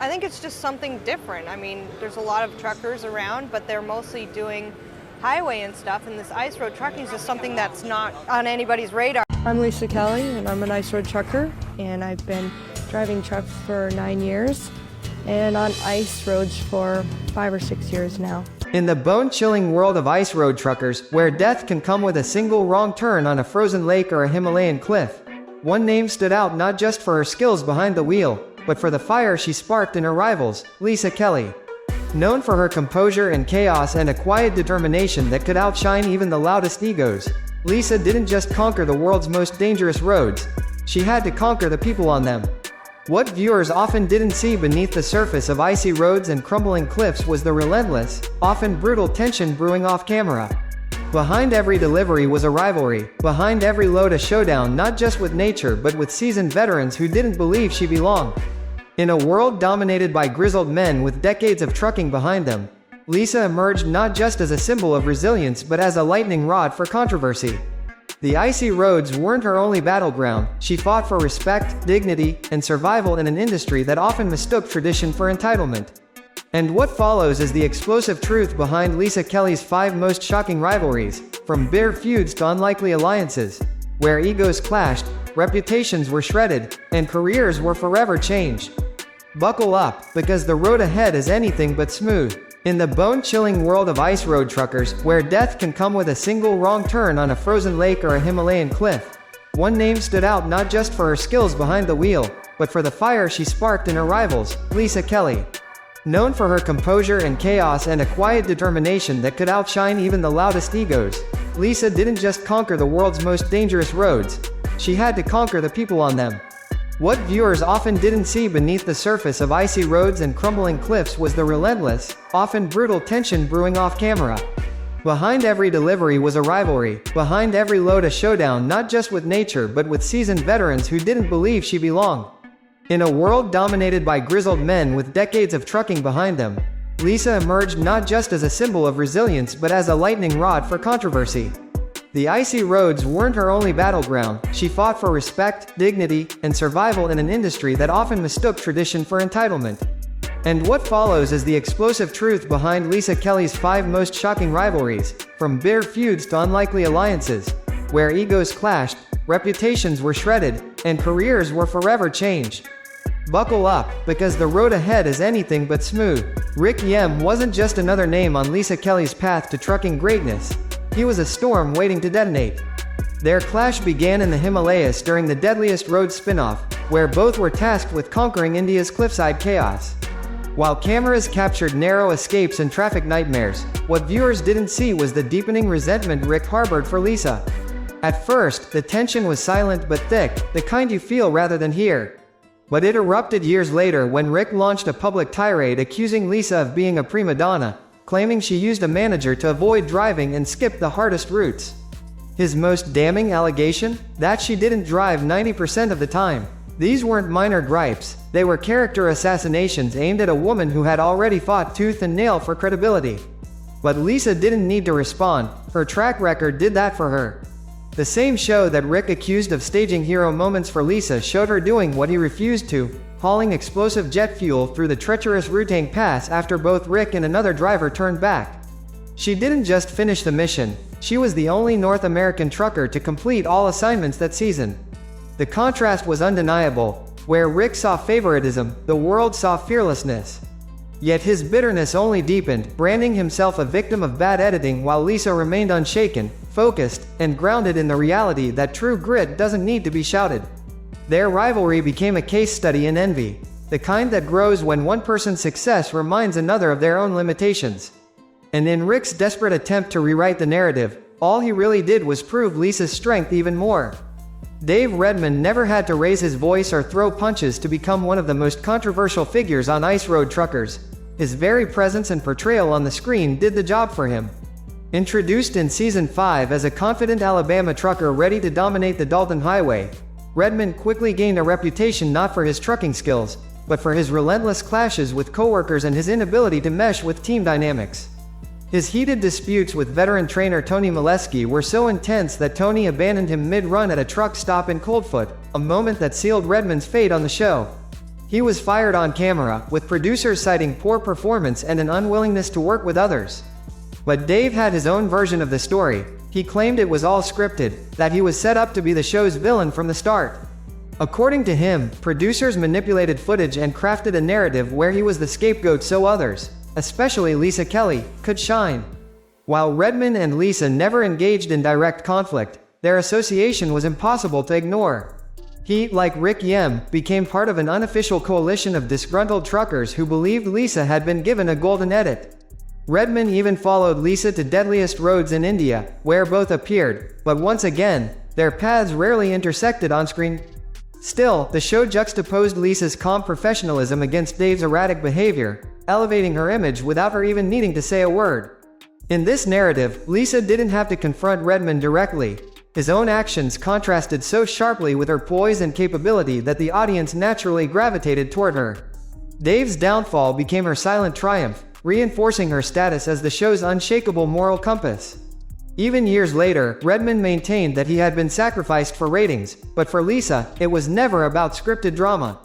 I think it's just something different. I mean, there's a lot of truckers around, but they're mostly doing highway and stuff, and this ice road trucking is just something that's not on anybody's radar. I'm Lisa Kelly, and I'm an ice road trucker, and I've been driving trucks for 9 years, and on ice roads for 5 or 6 years now. In the bone-chilling world of ice road truckers, where death can come with a single wrong turn on a frozen lake or a Himalayan cliff, one name stood out not just for her skills behind the wheel, but for the fire she sparked in her rivals, Lisa Kelly. Known for her composure and chaos and a quiet determination that could outshine even the loudest egos, Lisa didn't just conquer the world's most dangerous roads, she had to conquer the people on them. What viewers often didn't see beneath the surface of icy roads and crumbling cliffs was the relentless, often brutal tension brewing off camera. Behind every delivery was a rivalry, behind every load a showdown not just with nature but with seasoned veterans who didn't believe she belonged. In a world dominated by grizzled men with decades of trucking behind them, Lisa emerged not just as a symbol of resilience but as a lightning rod for controversy. The icy roads weren't her only battleground, she fought for respect, dignity, and survival in an industry that often mistook tradition for entitlement. And what follows is the explosive truth behind Lisa Kelly's 5 most shocking rivalries, from bitter feuds to unlikely alliances, where egos clashed, reputations were shredded, and careers were forever changed. Buckle up, because the road ahead is anything but smooth. In the bone-chilling world of ice road truckers, where death can come with a single wrong turn on a frozen lake or a Himalayan cliff, one name stood out not just for her skills behind the wheel, but for the fire she sparked in her rivals, Lisa Kelly. Known for her composure and chaos and a quiet determination that could outshine even the loudest egos, Lisa didn't just conquer the world's most dangerous roads, she had to conquer the people on them. What viewers often didn't see beneath the surface of icy roads and crumbling cliffs was the relentless, often brutal tension brewing off camera. Behind every delivery was a rivalry, behind every load a showdown not just with nature but with seasoned veterans who didn't believe she belonged. In a world dominated by grizzled men with decades of trucking behind them, Lisa emerged not just as a symbol of resilience but as a lightning rod for controversy. The icy roads weren't her only battleground, she fought for respect, dignity, and survival in an industry that often mistook tradition for entitlement. And what follows is the explosive truth behind Lisa Kelly's 5 most shocking rivalries, from bitter feuds to unlikely alliances, where egos clashed, reputations were shredded, and careers were forever changed. Buckle up, because the road ahead is anything but smooth. Rick Yem wasn't just another name on Lisa Kelly's path to trucking greatness. He was a storm waiting to detonate. Their clash began in the Himalayas during the Deadliest Road spin-off, where both were tasked with conquering India's cliffside chaos. While cameras captured narrow escapes and traffic nightmares, what viewers didn't see was the deepening resentment Rick harbored for Lisa. At first, the tension was silent but thick, the kind you feel rather than hear. But it erupted years later when Rick launched a public tirade accusing Lisa of being a prima donna, claiming she used a manager to avoid driving and skip the hardest routes. His most damning allegation? That she didn't drive 90% of the time. These weren't minor gripes, they were character assassinations aimed at a woman who had already fought tooth and nail for credibility. But Lisa didn't need to respond, her track record did that for her. The same show that Rick accused of staging hero moments for Lisa showed her doing what he refused to, hauling explosive jet fuel through the treacherous Rutang Pass after both Rick and another driver turned back. She didn't just finish the mission, she was the only North American trucker to complete all assignments that season. The contrast was undeniable. Where Rick saw favoritism, the world saw fearlessness. Yet his bitterness only deepened, branding himself a victim of bad editing while Lisa remained unshaken, focused, and grounded in the reality that true grit doesn't need to be shouted. Their rivalry became a case study in envy, the kind that grows when one person's success reminds another of their own limitations. And in Rick's desperate attempt to rewrite the narrative, all he really did was prove Lisa's strength even more. Dave Redman never had to raise his voice or throw punches to become one of the most controversial figures on ice road truckers. His very presence and portrayal on the screen did the job for him. Introduced in Season 5 as a confident Alabama trucker ready to dominate the Dalton Highway, Redman quickly gained a reputation not for his trucking skills, but for his relentless clashes with coworkers and his inability to mesh with team dynamics. His heated disputes with veteran trainer Tony Molesky were so intense that Tony abandoned him mid-run at a truck stop in Coldfoot, a moment that sealed Redman's fate on the show. He was fired on camera, with producers citing poor performance and an unwillingness to work with others. But Dave had his own version of the story. He claimed it was all scripted, that he was set up to be the show's villain from the start. According to him, producers manipulated footage and crafted a narrative where he was the scapegoat so others, especially Lisa Kelly, could shine. While Redman and Lisa never engaged in direct conflict, their association was impossible to ignore. He, like Rick Yem, became part of an unofficial coalition of disgruntled truckers who believed Lisa had been given a golden edit. Redman even followed Lisa to Deadliest Roads in India, where both appeared, but once again, their paths rarely intersected on screen. Still, the show juxtaposed Lisa's calm professionalism against Dave's erratic behavior, elevating her image without her even needing to say a word. In this narrative, Lisa didn't have to confront Redman directly. His own actions contrasted so sharply with her poise and capability that the audience naturally gravitated toward her. Dave's downfall became her silent triumph, reinforcing her status as the show's unshakable moral compass. Even years later, Redman maintained that he had been sacrificed for ratings, but for Lisa, it was never about scripted drama.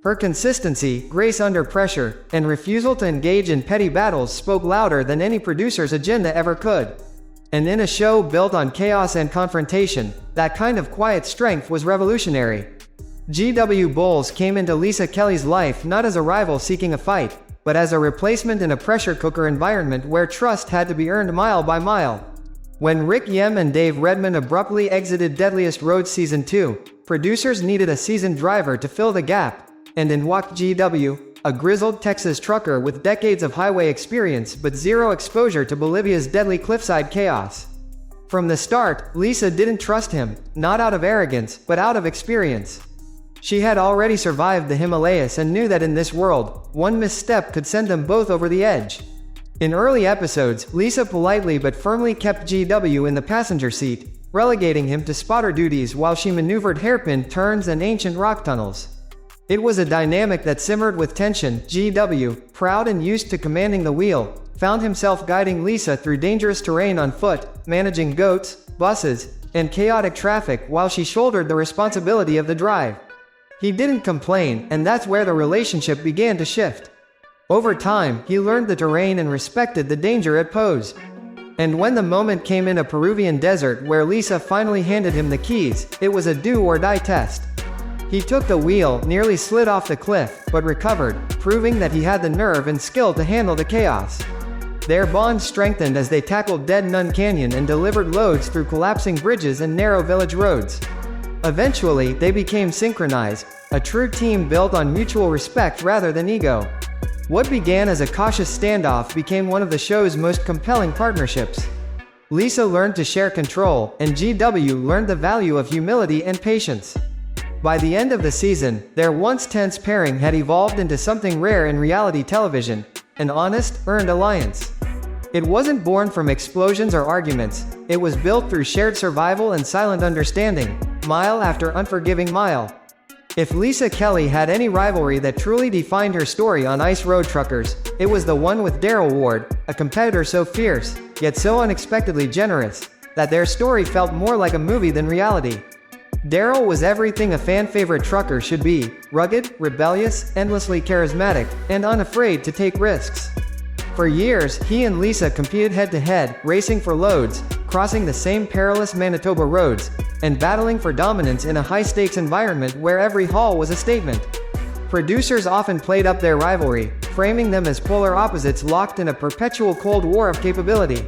Her consistency, grace under pressure, and refusal to engage in petty battles spoke louder than any producer's agenda ever could. And in a show built on chaos and confrontation, that kind of quiet strength was revolutionary. G.W. Bowles came into Lisa Kelly's life not as a rival seeking a fight, but as a replacement in a pressure cooker environment where trust had to be earned mile by mile. When Rick Yem and Dave Redman abruptly exited Deadliest Roads Season 2, producers needed a seasoned driver to fill the gap, and in walked G.W., a grizzled Texas trucker with decades of highway experience but zero exposure to Bolivia's deadly cliffside chaos. From the start, Lisa didn't trust him, not out of arrogance, but out of experience. She had already survived the Himalayas and knew that in this world, one misstep could send them both over the edge. In early episodes, Lisa politely but firmly kept GW in the passenger seat, relegating him to spotter duties while she maneuvered hairpin turns and ancient rock tunnels. It was a dynamic that simmered with tension. GW, proud and used to commanding the wheel, found himself guiding Lisa through dangerous terrain on foot, managing goats, buses, and chaotic traffic while she shouldered the responsibility of the drive. He didn't complain, and that's where the relationship began to shift. Over time, he learned the terrain and respected the danger it posed. And when the moment came in a Peruvian desert where Lisa finally handed him the keys, it was a do-or-die test. He took the wheel, nearly slid off the cliff, but recovered, proving that he had the nerve and skill to handle the chaos. Their bond strengthened as they tackled Dead Nun Canyon and delivered loads through collapsing bridges and narrow village roads. Eventually, they became synchronized, a true team built on mutual respect rather than ego. What began as a cautious standoff became one of the show's most compelling partnerships. Lisa learned to share control, and GW learned the value of humility and patience. By the end of the season, their once tense pairing had evolved into something rare in reality television, an honest, earned alliance. It wasn't born from explosions or arguments, it was built through shared survival and silent understanding, mile after unforgiving mile. If Lisa Kelly had any rivalry that truly defined her story on Ice Road Truckers, it was the one with Daryl Ward, a competitor so fierce, yet so unexpectedly generous, that their story felt more like a movie than reality. Daryl was everything a fan-favorite trucker should be: rugged, rebellious, endlessly charismatic, and unafraid to take risks. For years, he and Lisa competed head-to-head, racing for loads, crossing the same perilous Manitoba roads, and battling for dominance in a high-stakes environment where every haul was a statement. Producers often played up their rivalry, framing them as polar opposites locked in a perpetual Cold War of capability.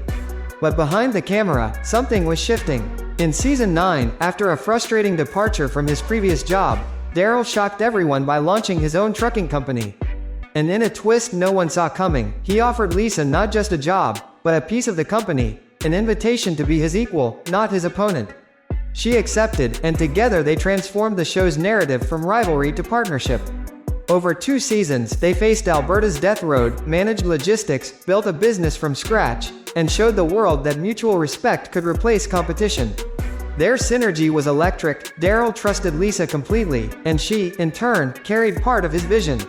But behind the camera, something was shifting. In Season 9, after a frustrating departure from his previous job, Daryl shocked everyone by launching his own trucking company. And in a twist no one saw coming, he offered Lisa not just a job, but a piece of the company, an invitation to be his equal, not his opponent. She accepted, and together they transformed the show's narrative from rivalry to partnership. Over 2 seasons, they faced Alberta's death road, managed logistics, built a business from scratch, and showed the world that mutual respect could replace competition. Their synergy was electric. Daryl trusted Lisa completely, and she, in turn, carried part of his vision.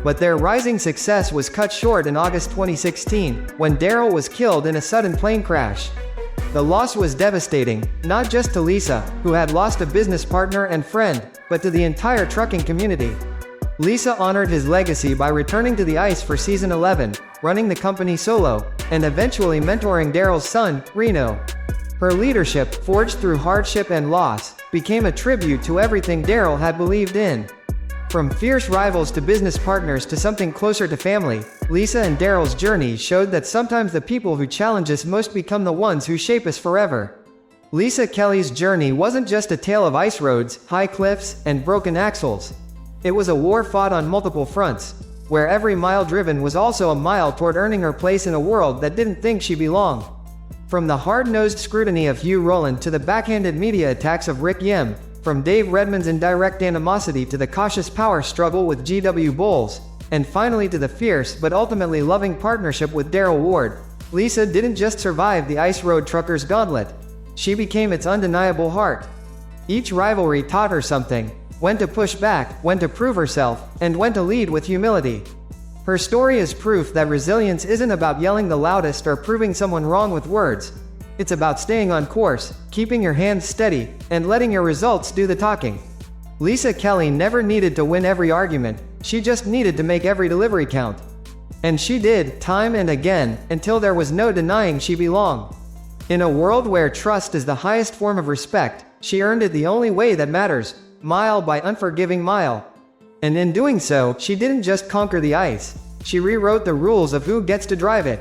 But their rising success was cut short in August 2016, when Daryl was killed in a sudden plane crash. The loss was devastating, not just to Lisa, who had lost a business partner and friend, but to the entire trucking community. Lisa honored his legacy by returning to the ice for season 11, running the company solo, and eventually mentoring Daryl's son, Reno. Her leadership, forged through hardship and loss, became a tribute to everything Daryl had believed in. From fierce rivals to business partners to something closer to family, Lisa and Daryl's journey showed that sometimes the people who challenge us most become the ones who shape us forever. Lisa Kelly's journey wasn't just a tale of ice roads, high cliffs, and broken axles. It was a war fought on multiple fronts, where every mile driven was also a mile toward earning her place in a world that didn't think she belonged. From the hard-nosed scrutiny of Hugh Rowland to the backhanded media attacks of Rick Yem, from Dave Redmond's indirect animosity to the cautious power struggle with G.W. Bowles, and finally to the fierce but ultimately loving partnership with Daryl Ward, Lisa didn't just survive the Ice Road Truckers' gauntlet. She became its undeniable heart. Each rivalry taught her something: when to push back, when to prove herself, and when to lead with humility. Her story is proof that resilience isn't about yelling the loudest or proving someone wrong with words. It's about staying on course, keeping your hands steady, and letting your results do the talking. Lisa Kelly never needed to win every argument, she just needed to make every delivery count. And she did, time and again, until there was no denying she belonged. In a world where trust is the highest form of respect, she earned it the only way that matters, mile by unforgiving mile. And in doing so, she didn't just conquer the ice, she rewrote the rules of who gets to drive it.